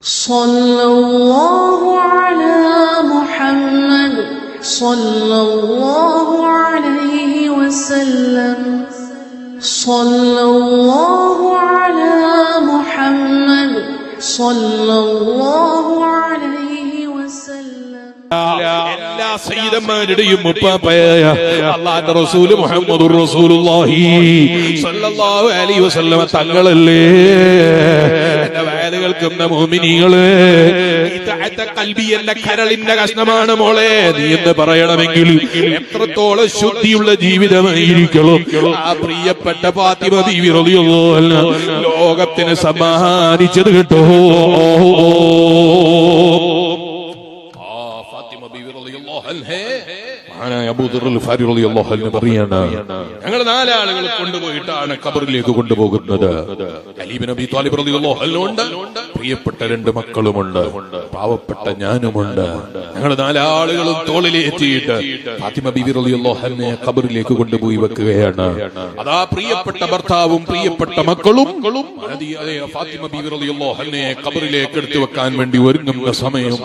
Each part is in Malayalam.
സല്ലല്ലാഹു അലാ മുഹമ്മദ് സല്ലല്ലാഹു അലൈഹി വസല്ലം. സല്ലല്ലാഹു അലാ മുഹമ്മദ് സല്ലല്ലാഹു അലൈഹി വസല്ലം. എല്ലാ സയ്യിദന്മാരുടെയും മുപ്പാപ്പയായ അല്ലാഹുവിന്റെ റസൂൽ മുഹമ്മദുർ റസൂലുള്ളാഹി സ്വല്ലല്ലാഹു അലൈഹി വസല്ലം തങ്ങളല്ലേ. എന്റെ വയലുകൾക്കുന്ന മുഅ്മിനീങ്ങളെ, എന്റെ കരളിന്റെ കഷ്ണമാണ് മോളെ നീ എന്ന് പറയണമെങ്കിൽ എത്രത്തോളം ശുദ്ധിയുള്ള ജീവിതമായിരിക്കണം ആ പ്രിയപ്പെട്ട ഫാത്തിമ ബീവി റളിയല്ലാഹു അൻഹാ ലോകത്തിന് സമ്മാനിച്ചത് കേട്ടോ. ഞങ്ങൾ നാലാളുകൾ കൊണ്ടുപോയിട്ടാണ് ഖബറിലേക്ക് കൊണ്ടുപോകുന്നത്. അലി ഇബ്നു അബീ ത്വാലിബ് റളിയല്ലാഹു അൻഹു ഉണ്ട്, പ്രിയപ്പെട്ട രണ്ട് മക്കളുമുണ്ട്, പാവപ്പെട്ട ഞാനുമുണ്ട്. ഞങ്ങൾ നാലാളുകളും തോളിലേറ്റിയിട്ട് ഫാത്തിമ ബീവി റളിയല്ലാഹു അൻഹയെ ഖബറിലേക്ക് കൊണ്ടുപോയി വെക്കുകയാണ്. അതാ പ്രിയപ്പെട്ട ഭർത്താവും പ്രിയപ്പെട്ട മക്കളും ഫാത്തിമ ബീവി റളിയല്ലാഹു അൻഹയെ ഖബറിലേക്ക് എടുത്തു വെക്കാൻ വേണ്ടി ഒരുങ്ങുന്ന സമയം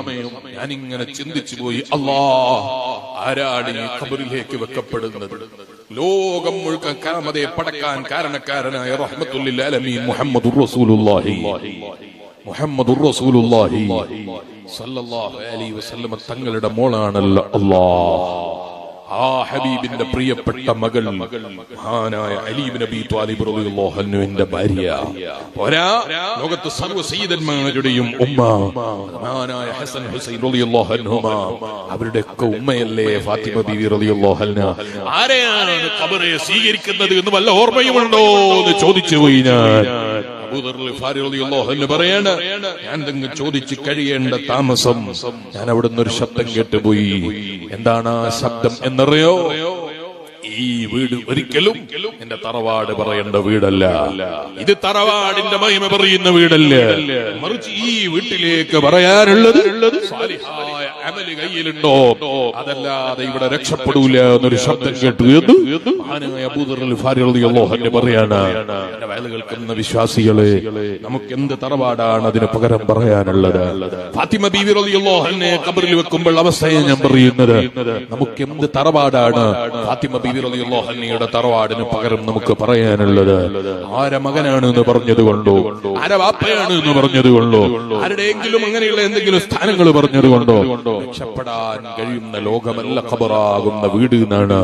ഞാനിങ്ങനെ ചിന്തിച്ചു പോയി, അല്ലാഹ്, ആരാണ് ഈ ഖബറിലേക്ക് വെക്കപ്പെടുന്നത്? ലോകം മുഴുവൻ കയാമത്തെ പടക്കാൻ കാരണക്കാരനായ റഹ്മത്തുൽ ലിൽ ആലമീൻ മുഹമ്മദുർ റസൂലുള്ളാഹി സ്വല്ലല്ലാഹു അലൈഹി വസല്ലം തങ്ങളുടെ മോളാണല്ലോ. അല്ലാഹ്, ആ ഹബീബിന്റെ പ്രിയപ്പെട്ട മകൾ മഹാനായ അലി ഇബ്നു അബീ ത്വാലിബ് റളിയല്ലാഹു അൻഹുവിന്റെ ഭാര്യ. പോരാ, ലോകത്ത് സർവ്വ സയ്യിദന്മാരുടെയും ഉമ്മ മഹാനായ ഹസൻ ഹുസൈൻ റളിയല്ലാഹു അൻഹുമാ, അവരുടെയൊക്കെ ഉമ്മയല്ലേ ഫാത്തിമ ബീവി റളിയല്ലാഹു അൻഹ. ആരെയാണ് ഖബറെ സ്വീകരിക്കുന്നത് എന്ന് വല്ല ഓർമ്മയുമുണ്ടോ എന്ന് ചോദിച്ചു പോയി ഞാൻ. പറയാണ്, ഞാൻ നിങ്ങൾ ചോദിച്ചു കഴിയേണ്ട താമസം ഞാൻ അവിടുന്ന് ഒരു ശബ്ദം കേട്ടുപോയി. എന്താണ് ആ ശബ്ദം എന്നറിയോ? ഈ വീട് ഒരിക്കലും എന്റെ തറവാട് പറയേണ്ട വീടല്ല, ഇത് തറവാടിന്റെ മഹിമ പറയുന്ന വീടല്ല, മറിച്ച് ഈ വീട്ടിലേക്ക് പറയാനുള്ളത് സാലിഹായ അമല് കയ്യിലുണ്ടോ, അതല്ലാതെ ഇവിടെ രക്ഷപ്പെടൂല എന്നൊരു ശബ്ദം കേട്ടു എന്ന് മഹാനായ അബൂദർ ഗിഫാരി റളിയല്ലാഹു അൻഹു പറയാണ്. എന്റെ വയല് കേൾക്കുന്ന വിശ്വാസികളെ, നമുക്ക് എന്ത് തറവാടാണ് അതിന് പകരം പറയാനുള്ളത്? ഫാത്തിമ ബീവി റളിയല്ലാഹു അൻഹയെ ഖബറിൽ വെക്കുമ്പോൾ അവസ്ഥയെ ഞാൻ പറയുന്നത്, നമുക്ക് എന്ത് തറവാടാണ് ഫാത്തിമ ബീവി റളിയല്ലാഹു അൻഹയുടെ തറവാടിന് പകരം നമുക്ക് പറയാനുള്ളത്? ആരെ മകനാണ് എന്ന് പറഞ്ഞതുകൊണ്ടോ, ആരെ വാപ്പയാണ് എന്ന് പറഞ്ഞതുകൊണ്ടോ, ആരുടെയെങ്കിലും അങ്ങനെയുള്ള എന്തെങ്കിലും സ്ഥാനങ്ങൾ പറഞ്ഞതുകൊണ്ടോ രക്ഷപ്പെടാൻ കഴിയുന്ന ലോകമല്ല ഖബറാകുന്ന വീട് എന്നാണ്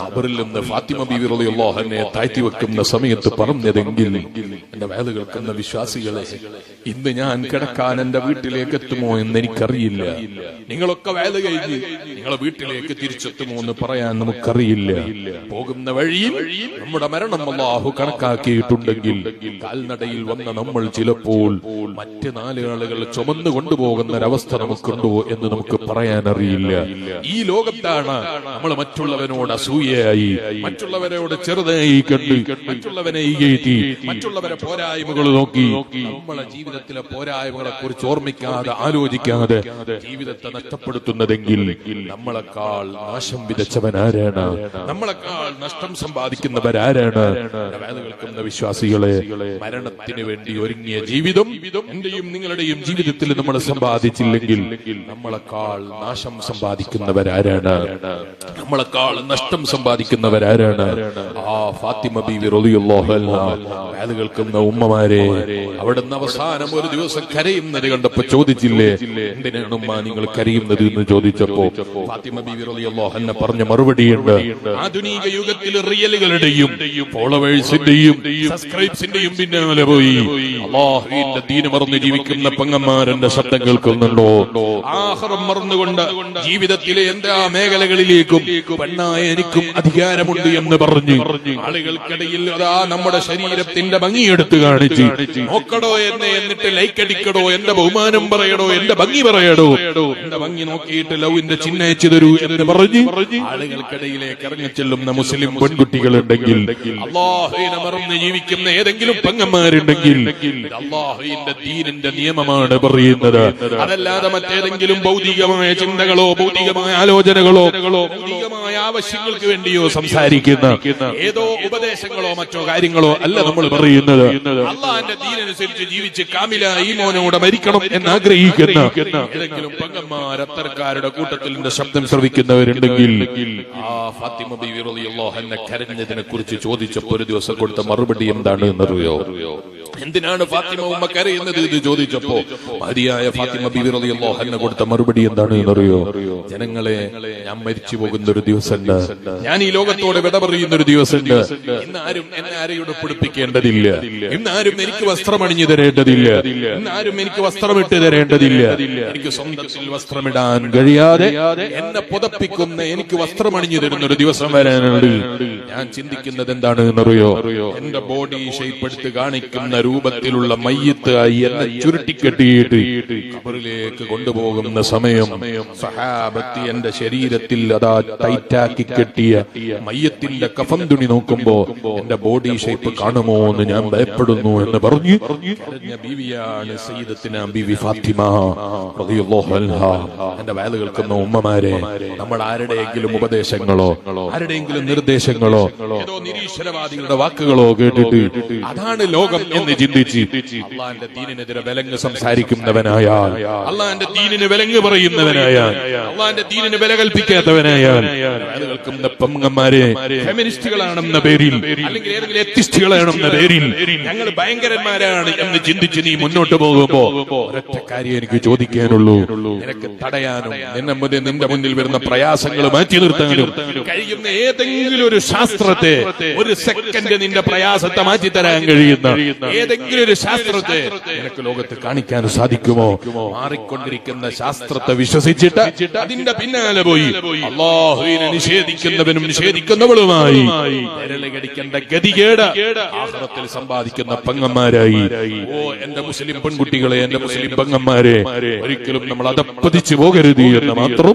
ഖബറിൽ നിന്ന് ഫാത്തിമ ബീവി റളിയല്ലാഹു അൻഹയെ താഴ്ത്തി വെക്കുന്ന സമയത്ത് പറഞ്ഞതെങ്കിൽ എന്റെ വയല് കേൾക്കുന്ന വിശ്വാസികളെ, ഇന്ന് ഞാൻ കിടക്കാൻ എന്റെ വീട്ടിലേക്ക് എത്തുമോ എന്ന് എനിക്കറിയില്ല. നിങ്ങളൊക്കെ വയല് കഴിഞ്ഞ് നിങ്ങളെ വീട്ടിലേക്ക് തിരിച്ചെത്തുമോ എന്ന് പറയാൻ നമുക്കറിയില്ല. പോകുന്ന വഴിയിൽ നമ്മുടെ മരണം അല്ലാഹു കണക്കാക്കിയിട്ടുണ്ടെങ്കിൽ കാൽനടയിൽ വന്ന നമ്മൾ ചിലപ്പോൾ മറ്റ് നാല് ആളുകൾ ചുമന്നു കൊണ്ടുപോകുന്ന ഒരവസ്ഥ നമുക്കുണ്ടോ എന്ന് നമുക്ക് പറയാൻ അറിയില്ല. ഈ ലോകത്താണ് നമ്മൾ മറ്റുള്ളവനോട് അസൂയയായി, മറ്റുള്ളവരോട് ചെറുതായി കണ്ട്, മറ്റുള്ളവനെ ഈകേറ്റി, മറ്റുള്ളവരെ പോരായ്മകൾ നോക്കി നമ്മളെ ജീവിതത്തിലെ പോരായ്മകളെ കുറിച്ച് ഓർമ്മിക്കാതെ ആലോചിക്കാതെ ജീവിതത്തെ നഷ്ടപ്പെടുത്തുന്നതെങ്കിൽ നമ്മളെക്കാൾ നാശം വിതച്ചവനാരാണ്? നമ്മളെക്കാൾ നഷ്ടം സമ്പാദിക്കുന്നവരാരാണ്? കേൾക്കുന്ന വിശ്വാസികളെ, മരണത്തിന് വേണ്ടി ഒരുങ്ങിയ ജീവിതം എന്റെയും നിങ്ങളുടെയും ജീവിതത്തിൽ നമ്മൾ സമ്പാദിച്ചില്ലെങ്കിൽ നമ്മളെക്കാൾ നാശം സമ്പാദിക്കുന്നവരാരാണ്? നമ്മളെക്കാൾ നഷ്ടം സമ്പാദിക്കുന്നവരാരാണ്? ആ ഫാത്തിമ ബീവി റളിയല്ലാഹു അൻഹാ. കേൾക്കുന്ന ഉമ്മമാരെ, അവിടുന്ന് അവസാനം ഒരു ദിവസം കരയുന്നത് കണ്ടപ്പോ ചോദിച്ചില്ലേ, എന്തിനാണ് ഉമ്മ നിങ്ങൾ കരയുന്നത് എന്ന് ചോദിച്ചപ്പോ ഫാത്തിമ ബീവി റളിയല്ലാഹു അൻഹ പറഞ്ഞ മറുപടിയുണ്ട്, ആധുനിക യുഗത്തിൽ റിയലുകളുടെയും ഫോളോവേഴ്സിന്റെയും സബ്സ്ക്രൈബ്സിന്റെയും പിന്നാലെ പോയി അല്ലാഹുവിന്റെ ദീന് മറന്ന് ജീവിക്കുന്ന പെങ്ങന്മാരെന്റെ ശബ്ദം കേൾക്കുന്നുണ്ടോ? ആഖിറം മറന്നുകൊണ്ട് ജീവിതത്തിലെ എല്ലാ മേഖലകളിലേക്കും പെണ്ണായ എനിക്കും അധികാരമുണ്ട് എന്ന് പറഞ്ഞു ആളുകൾക്കിടയിൽ അതാ നമ്മുടെ ശരീരത്തിന്റെ ഭംഗിയെടുത്ത് കാണിച്ച് നോക്കടോ എന്നെ, എന്നിട്ട് ലൈക്ക് അടിക്കടോ, എന്റെ ബഹുമാനം പറയടോ, എന്റെ ഭംഗി പറയടോ, എന്റെ ഭംഗി നോക്കിയിട്ട് ലവിന്റെ ചിഹ്നം അയച്ചു തരൂ എന്ന് പറഞ്ഞ് ആളുകൾക്കിടയിലേക്ക് ഇറങ്ങി ഇറങ്ങിച്ചെല്ലുന്ന മുസ്ലിം പെൺകുട്ടികളുണ്ടെങ്കിൽ, അള്ളാഹുവിനെ മറന്ന് ജീവിക്കുന്ന ഏതെങ്കിലും പെങ്ങന്മാരുണ്ടെങ്കിൽ, അള്ളാഹുവിന്റെ ദീനിന്റെ നിയമമാണ് പറയുന്നത്. അതല്ലാതെ മറ്റേതെങ്കിലും ഭൗതികമായ ചിന്തകളോ ഭൗതികമായ ആലോചനകളോ ഭൗതികമായ ആവശ്യങ്ങൾക്ക് വേണ്ടിയോ സംസാരിക്കുന്ന ഏതോ ഉപദേശങ്ങളോ മറ്റോ കാര്യങ്ങളോ അല്ല നമ്മൾ പറയുന്നത്. അള്ളാഹിന്റെ ദീനനുസരിച്ച് ജീവിച്ച് കാമില ഈമാനോടെ മരിക്കണം എന്ന് ആഗ്രഹിക്കുന്ന ഏതെങ്കിലും പെങ്ങന്മാർ അത്തരക്കാരുടെ കൂട്ടത്തിൽ എന്റെ ശബ്ദം ശ്രവിക്കുന്നവരുണ്ടെങ്കിൽ, ആ ഫാത്തിമ ബീവി റളിയല്ലാഹു അൻഹ കരഞ്ഞതിനെ കുറിച്ച് ചോദിച്ചപ്പോൾ ഒരു ദിവസം കൊടുത്ത മറുപടി എന്താണ് എന്നറിയോ? എന്തിനാണ് ഫാത്തിമ ഉമ്മ കരയുന്നത് എന്ന് ചോദിച്ചപ്പോ മഹദിയായ ഫാത്തിമ ബീവി റളിയല്ലാഹു അൻഹ കൊടുത്ത മറുപടി എന്താണ് എന്നറിയോ? ജനങ്ങളെ, ഞാൻ മരിച്ചു പോകുന്ന ഒരു ദിവസമുണ്ട്, ഞാൻ ഈ ലോകത്തോട് വിട പറയുന്ന ഒരു ദിവസമുണ്ട്. ഇന്നാരും എന്നെ ആരെയോട് പിടിപ്പിക്കേണ്ടതില്ല, ഇന്നാരും എനിക്ക് വസ്ത്രമണിഞ്ഞു തരേണ്ടതില്ല, ഇന്നാരും എനിക്ക് വസ്ത്രമിട്ട് തരേണ്ടതില്ല. എനിക്ക് സ്വന്തത്തിൽ വസ്ത്രമിടാൻ കഴിയാതെ എന്നെ പുതപ്പിക്കുന്ന, എനിക്ക് വസ്ത്രമണിഞ്ഞു തരുന്ന ഒരു ദിവസം വരാനുണ്ട്. ഞാൻ ചിന്തിക്കുന്നത് എന്താണ് എന്നറിയോ? എന്റെ ബോഡി ഷേപ്പ് എടുത്ത് കാണിക്കുന്ന രൂപത്തിലുള്ള മയ്യത്തായി എന്നെ ചുരുട്ടിക്കെട്ടിയിട്ട് ഖബറിലേക്ക് കൊണ്ടുപോകുന്ന സമയം സഹാബത്ത് എന്റെ ശരീരത്തിൽ അതാ ടൈറ്റാക്കി കെട്ടിയ മയ്യത്തിന്റെ കഫൻ തുണി നോക്കുമ്പോ എന്റെ ബോഡി ഷേപ്പ് കാണുമോ എന്ന് ഞാൻ ഭയപ്പെടുന്നു എന്ന് പറഞ്ഞു കരഞ്ഞ ബീവിയാണ് സയ്യിദത്തിന ബീവി ഫാത്തിമ റളിയല്ലാഹു അൻഹ. എന്റെ വയല് കേൾക്കുന്ന ഉമ്മമാരെ, നമ്മൾ ആരുടെയെങ്കിലും ഉപദേശങ്ങളോ ആരുടെയെങ്കിലും നിർദ്ദേശങ്ങളോ ഏതോ നിരീശ്വരവാദികളുടെ വാക്കുകളോ കേട്ടിട്ട് അതാണ് ലോകം എന്ന് ചിന്തിച്ച് അള്ളാന്റെ ദീനിനെതിരെ വിലങ്ങ് സംസാരിക്കുന്നവനായാൽ, അള്ളാന്റെ ദീനിന് വിലങ്ങ് പറയുന്നവനായാൽ, അള്ളാന്റെ ദീനിന് വില കൽപ്പിക്കാത്തവനായാൽ, കേൾക്കുന്ന പെങ്ങന്മാരെ ഫെമിനിസ്റ്റുകളാണെന്ന പേരിൽ അല്ലെങ്കിൽ ഏതെങ്കിലും എത്തിസ്റ്റുകളാണെന്ന പേരിൽ ഞങ്ങൾ ഭയങ്കരന്മാരാണ് എന്ന് ചിന്തിച്ച് നീ മുന്നോട്ട് പോകുമ്പോ ഒരൊറ്റ കാര്യം എനിക്ക് ചോദിക്കാനുള്ളൂ. നിനക്ക് തടയാനും നിന്റെ മുന്നിൽ വരുന്ന പ്രയാസങ്ങൾ മാറ്റി നിർത്താനും കഴിയുന്ന ഏതെങ്കിലും ഒരു ശാസ്ത്രത്തെ, ഒരു സെക്കൻഡ് നിന്റെ പ്രയാസത്തെ മാറ്റി തരാൻ കഴിയുന്ന ഏതെങ്കിലും ഒരു ശാസ്ത്രത്തെ നിനക്ക് ലോകത്ത് കാണിക്കാൻ സാധിക്കുമോ? മാറിക്കൊണ്ടിരിക്കുന്ന ശാസ്ത്രത്തെ വിശ്വസിച്ചിട്ട് അതിന്റെ പിന്നാലെ പോയി അല്ലാഹുവിനെ നിഷേധിക്കുന്നവനും നിഷേധിക്കുന്നവളുമായി വിരലകടിക്കേണ്ട ഗതികേട് ആഖിറത്തിൽ സമ്പാദിക്കുന്ന പെങ്ങന്മാരായി. ഓ എന്റെ മുസ്ലിം പെൺകുട്ടികളെ, എന്റെ മുസ്ലിം പെങ്ങന്മാരെ, ഒരിക്കലും നമ്മൾ അതപ്പതിച്ചു പോകരുത് എന്ന് മാത്രം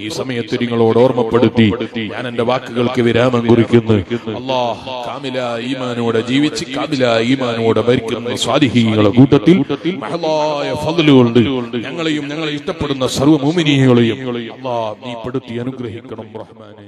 ഈ സമയത്ത് നിങ്ങളോട് ഓർമ്മപ്പെടുത്തി ഞാൻ എന്റെ വാക്കുകൾക്ക് വിരാമം കുറിക്കുന്നു. അല്ലാഹ് കാമില ഈമാനോടെ ജീവിച്ച് കാമില ഈമാനോടെ ഭരിക്കുന്ന സ്വാലിഹീങ്ങളുടെ കൂട്ടത്തിൽ മഹലായ ഫദ്ലുകളുണ്ട്. ഞങ്ങളെയും ഞങ്ങളെ ഇഷ്ടപ്പെടുന്ന സർവ്വ മുഅ്മിനീങ്ങളെയും അല്ലാഹ് നീ പെടുത്തി അനുഗ്രഹിക്കണം റഹ്മാനേ.